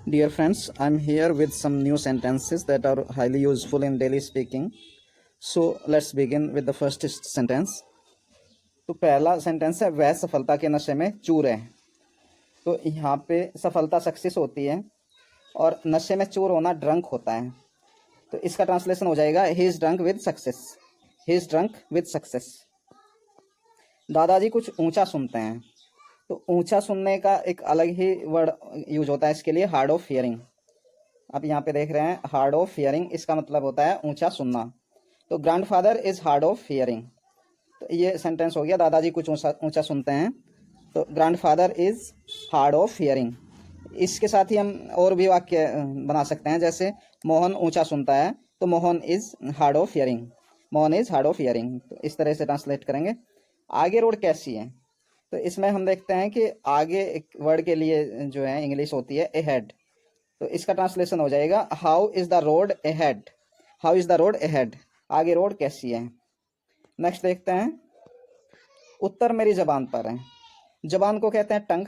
Dear friends, I'm here with some new sentences that are highly useful in daily speaking. So let's begin with the first sentence. तो पहला sentence है वह सफलता के नशे में चूर है। तो यहाँ पे सफलता सक्सेस होती है और नशे में चूर होना ड्रंक होता है। तो इसका ट्रांसलेशन हो जाएगा he is drunk with success. He is drunk with success. दादाजी कुछ ऊंचा सुनते हैं। तो ऊंचा सुनने का एक अलग ही वर्ड यूज होता है इसके लिए, हार्ड ऑफ हियरिंग। आप यहाँ पे देख रहे हैं हार्ड ऑफ हियरिंग, इसका मतलब होता है ऊंचा सुनना। तो grandfather is hard of hearing. तो ये सेंटेंस हो गया दादाजी कुछ ऊंचा ऊंचा सुनते हैं। तो grandfather is hard of hearing. इसके साथ ही हम और भी वाक्य बना सकते हैं, जैसे मोहन ऊंचा सुनता है तो Mohan is hard of hearing. Mohan is hard of hearing. तो इस तरह से ट्रांसलेट करेंगे। आगे रोड कैसी है, तो इसमें हम देखते हैं कि आगे एक वर्ड के लिए जो है इंग्लिश होती है अहेड। तो इसका ट्रांसलेशन हो जाएगा how is the road ahead. How is the road ahead, आगे रोड कैसी है। नेक्स्ट देखते हैं, उत्तर मेरी जबान पर है। जबान को कहते हैं टंग,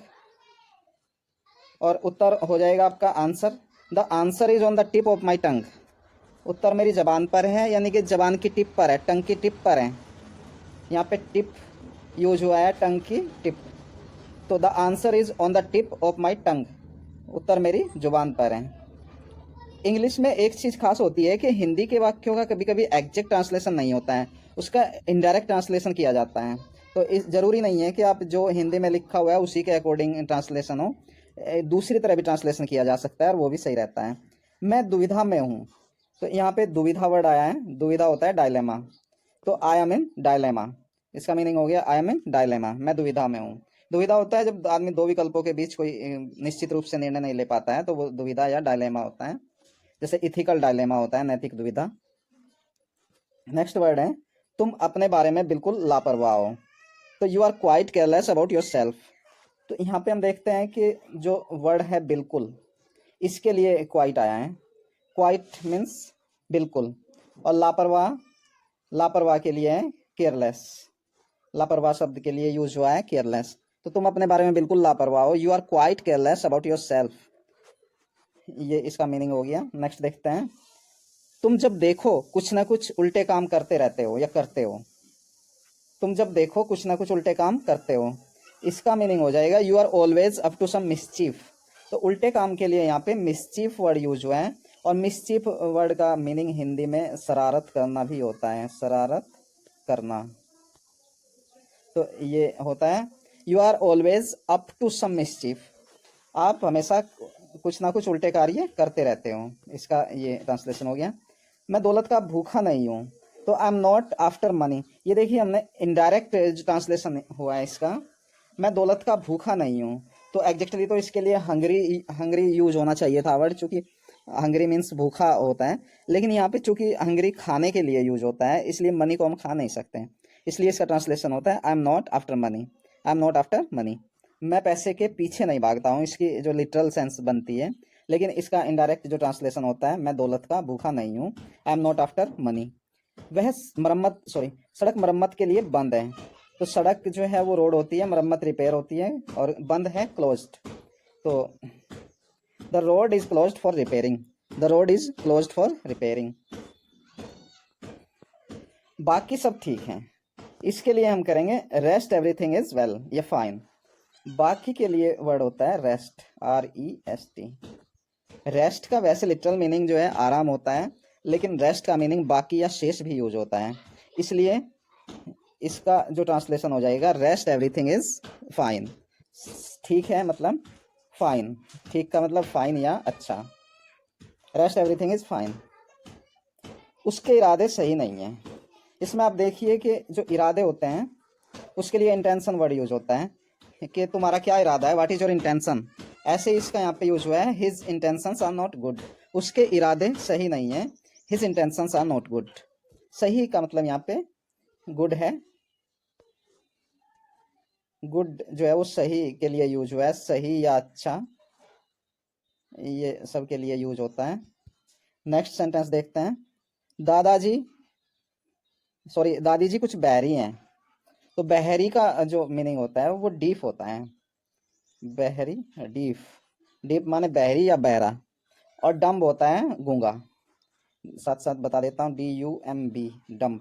और उत्तर हो जाएगा आपका answer. The answer is on the tip of my tongue. उत्तर मेरी जबान पर है, यानी कि जबान की टिप पर है, टंग की टिप पर है। यहाँ पे टिप यूज हुआ है, टंग की टिप। तो the answer is on the tip of my tongue. उत्तर मेरी जुबान पर है। इंग्लिश में एक चीज़ खास होती है कि हिंदी के वाक्यों का कभी कभी एग्जैक्ट ट्रांसलेशन नहीं होता है, उसका इनडायरेक्ट ट्रांसलेशन किया जाता है। तो इस ज़रूरी नहीं है कि आप जो हिंदी में लिखा हुआ है उसी के अकॉर्डिंग ट्रांसलेशन हो, दूसरी तरह भी ट्रांसलेशन किया जा सकता है और वो भी सही रहता है। मैं दुविधा में हूँ। तो यहाँ पे दुविधा वर्ड आया है, दुविधा होता है डायलेमा। तो आई एम इन डायलेमा, इसका मीनिंग हो गया आई एम इन डायलेमा, मैं दुविधा में हूँ। दुविधा होता है जब आदमी दो विकल्पों के बीच कोई निश्चित रूप से निर्णय नहीं ले पाता है, तो वो दुविधा या डायलेमा होता है। जैसे इथिकल डायलेमा होता है, नैतिक दुविधा। नेक्स्ट वर्ड है तुम अपने बारे में बिल्कुल लापरवाह हो। तो you are quite careless about yourself. तो यहाँ पे हम देखते हैं कि जो वर्ड है बिल्कुल, इसके लिए क्वाइट आया है। क्वाइट मीन्स बिल्कुल, और लापरवाह, लापरवाह के लिए है केयरलेस। लापरवाह शब्द के लिए यूज हुआ है केयरलेस। तो तुम अपने बारे में बिल्कुल लापरवाह हो, you are quite careless about yourself, ये इसका मीनिंग हो गया। नेक्स्ट देखते हैं, तुम जब देखो कुछ ना कुछ उल्टे काम करते रहते हो या करते हो। तुम जब देखो कुछ ना कुछ उल्टे काम करते हो, इसका मीनिंग हो जाएगा you are always up to some mischief. तो उल्टे काम के लिए यहाँ पे मिसचीफ वर्ड यूज हुआ है, और मिसचीफ वर्ड का मीनिंग हिंदी में शरारत करना भी होता है, शरारत करना। तो ये होता है you are always up to some mischief, आप हमेशा कुछ ना कुछ उल्टे कार्य करते रहते हो, इसका ये ट्रांसलेशन हो गया। मैं दौलत का भूखा नहीं हूँ। तो I am not after money, ये देखिए हमने इनडायरेक्ट ट्रांसलेशन हुआ है इसका, मैं दौलत का भूखा नहीं हूँ। तो एग्जैक्टली तो इसके लिए हंगरी, हंगरी यूज होना चाहिए था वर्ड, चूंकि हंगरी मीन्स भूखा होता है, लेकिन यहाँ पे चूंकि हंगरी खाने के लिए यूज होता है, इसलिए मनी को हम खा नहीं सकते, इसलिए इसका ट्रांसलेशन होता है I am not after money. I am not after money, मैं पैसे के पीछे नहीं भागता हूँ, इसकी जो लिटरल सेंस बनती है। लेकिन इसका इनडायरेक्ट जो ट्रांसलेशन होता है मैं दौलत का भूखा नहीं हूँ, I am not after money. वह सड़क मरम्मत के लिए बंद है। तो सड़क जो है वो रोड होती है, मरम्मत रिपेयर होती है, और बंद है क्लोज्ड। तो the road is closed for repairing, the road is closed for repairing. बाकी सब ठीक है, इसके लिए हम करेंगे रेस्ट एवरीथिंग इज वेल या फाइन। बाकी के लिए वर्ड होता है रेस्ट, REST। रेस्ट का वैसे लिटरल मीनिंग जो है आराम होता है, लेकिन रेस्ट का मीनिंग बाकी या शेष भी यूज होता है, इसलिए इसका जो ट्रांसलेशन हो जाएगा रेस्ट एवरीथिंग इज फाइन। ठीक है मतलब फाइन, ठीक का मतलब फाइन या अच्छा, रेस्ट एवरीथिंग इज फाइन। उसके इरादे सही नहीं है। इसमें आप देखिए कि जो इरादे होते हैं उसके लिए इंटेंशन वर्ड यूज होता है कि तुम्हारा क्या इरादा है, व्हाट इज योर इंटेंशन। ऐसे इसका यहाँ पे यूज हुआ है his intentions are not good, उसके इरादे सही नहीं है, his intentions are not good. सही का मतलब यहाँ पे गुड है, गुड जो है वो सही के लिए यूज हुआ है, सही या अच्छा, ये सब के लिए यूज होता है। नेक्स्ट सेंटेंस देखते हैं, दादी जी कुछ बहरी हैं। तो बहरी का जो मीनिंग होता है वो डीफ होता है, बहरी डीफ। डीप माने बहरी या बहरा, और डम्ब होता है गूंगा। साथ साथ बता देता हूँ, DUMB, डम्ब।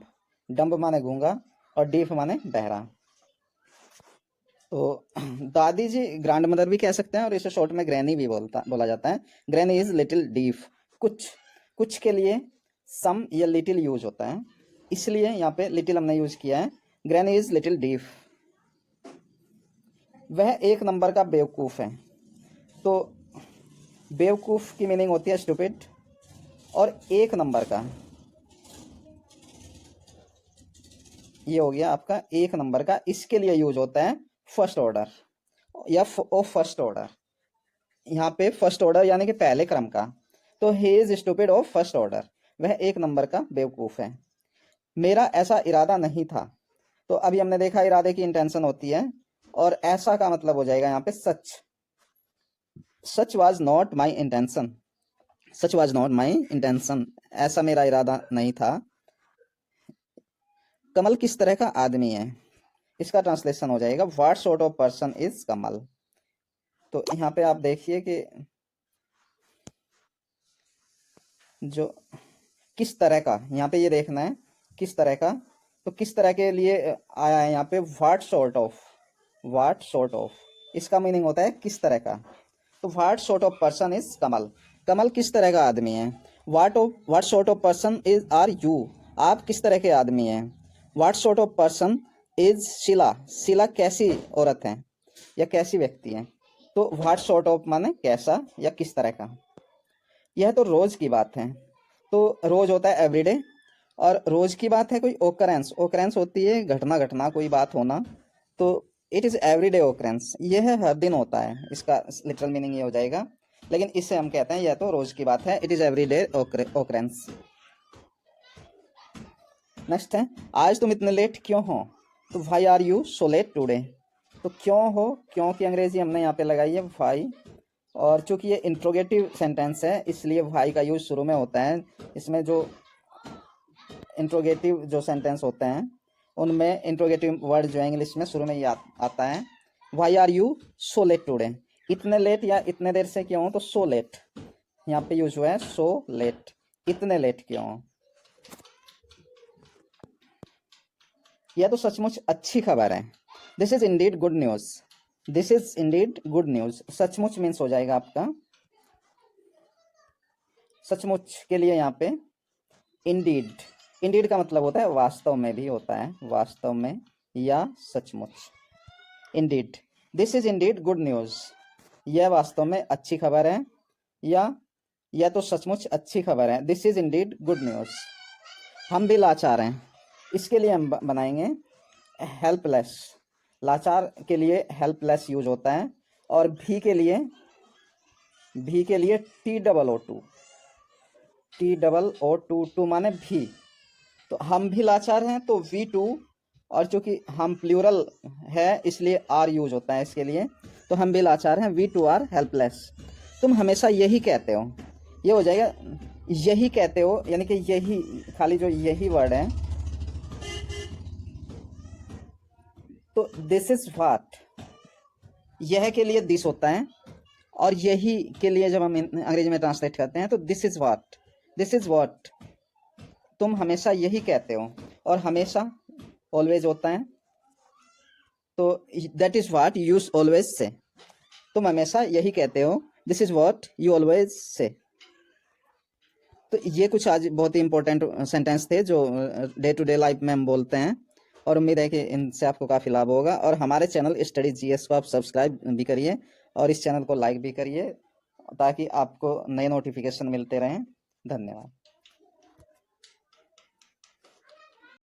डम्ब माने गूंगा और डीफ माने बहरा। तो दादी जी ग्रैंड मदर भी कह सकते हैं, और इसे शॉर्ट में ग्रैनी भी बोला जाता है। Granny is little deaf. कुछ के लिए सम या लिटिल यूज होता है, इसलिए यहाँ पे लिटिल हमने यूज किया है। Granny is little deaf. वह एक नंबर का बेवकूफ है। तो बेवकूफ की मीनिंग होती है स्टूपिड, और एक नंबर का, ये हो गया आपका एक नंबर का। इसके लिए यूज होता है फर्स्ट ऑर्डर या ऑफ फर्स्ट ऑर्डर। यहाँ पे फर्स्ट ऑर्डर यानी कि पहले क्रम का। तो he is stupid of first order, वह एक नंबर का बेवकूफ है। मेरा ऐसा इरादा नहीं था। तो अभी हमने देखा इरादे की इंटेंशन होती है, और ऐसा का मतलब हो जाएगा यहाँ पे such. Such was not my intention. Such was not my intention, ऐसा मेरा इरादा नहीं था। कमल किस तरह का आदमी है, इसका ट्रांसलेशन हो जाएगा what sort of person is Kamal. तो यहाँ पे आप देखिए कि जो किस तरह का, यहाँ पे ये देखना है किस तरह का। तो किस तरह के लिए आया है यहाँ पे what sort of. What sort of, इसका मीनिंग होता है किस तरह का। तो what sort of person is Kamal, Kamal किस तरह का आदमी है। What sort of person is are you, आप किस तरह के आदमी हैं। What sort of person is Sheela, Sheela कैसी औरत है या कैसी व्यक्ति है। तो व्हाट सॉर्ट ऑफ माने कैसा या किस तरह का। यह तो रोज की बात है। तो रोज होता है एवरीडे, और रोज की बात है कोई ओकरेंस। ओकरेंस होती है घटना कोई बात होना। तो इट इज एवरीडे ओकरेंस, यह हर दिन होता है, इसका लिटरल मीनिंग ये हो जाएगा। लेकिन इससे हम कहते हैं यह तो रोज की बात है, it is everyday occurrence. Next है, आज तुम इतने लेट क्यों हो। तो why are you so late today. तो क्यों हो, क्यों की अंग्रेजी हमने यहाँ पे लगाई है व्हाई, और चूंकि ये इंट्रोगेटिव सेंटेंस है इसलिए व्हाई का यूज शुरू में होता है। इसमें जो इंट्रोगेटिव जो सेंटेंस होते हैं उनमें इंट्रोगेटिव वर्ड जो है इंग्लिश में शुरू में ही आता है। Why are you so late today, इतने लेट या इतने देर से क्यों, तो सो लेट यहाँ पे यूज हुआ है, सो लेट, इतने लेट क्यों। यह तो सचमुच अच्छी खबर है, this is Indeed good news. This is Indeed good news, सचमुच मीन्स हो जाएगा आपका, सचमुच के लिए यहाँ पे इंडीड। इंडीड का मतलब होता है वास्तव में भी होता है, वास्तव में या सचमुच। Indeed, this is Indeed good news, यह वास्तव में अच्छी खबर है, या यह तो सचमुच अच्छी खबर है, this is Indeed good news. हम भी लाचार हैं, इसके लिए हम बनाएंगे हेल्पलेस। लाचार के लिए हेल्पलेस यूज होता है, और भी के लिए TOO2, TOO2 माने भी। तो हम भी लाचार हैं तो V2, और चूंकि हम प्लूरल है इसलिए R यूज होता है इसके लिए। तो हम भी लाचार हैं, V2 आर हेल्पलेस। तुम हमेशा यही कहते हो, ये हो जाएगा यही कहते हो, यानी कि यही, खाली जो यही वर्ड है। तो दिस इज व्हाट, यह के लिए दिस होता है, और यही के लिए जब हम अंग्रेजी में ट्रांसलेट करते हैं तो this is what, this is what. तुम हमेशा यही कहते हो, और हमेशा ऑलवेज होता है, तो that is what you always say. तुम हमेशा यही कहते हो, this is what you always say. तो ये कुछ आज बहुत ही इंपॉर्टेंट सेंटेंस थे जो डे टू डे लाइफ में हम बोलते हैं, और उम्मीद है कि इनसे आपको काफ़ी लाभ होगा। और हमारे चैनल स्टडी GS को आप सब्सक्राइब भी करिए, और इस चैनल को लाइक भी करिए, ताकि आपको नए नोटिफिकेशन मिलते रहें। धन्यवाद।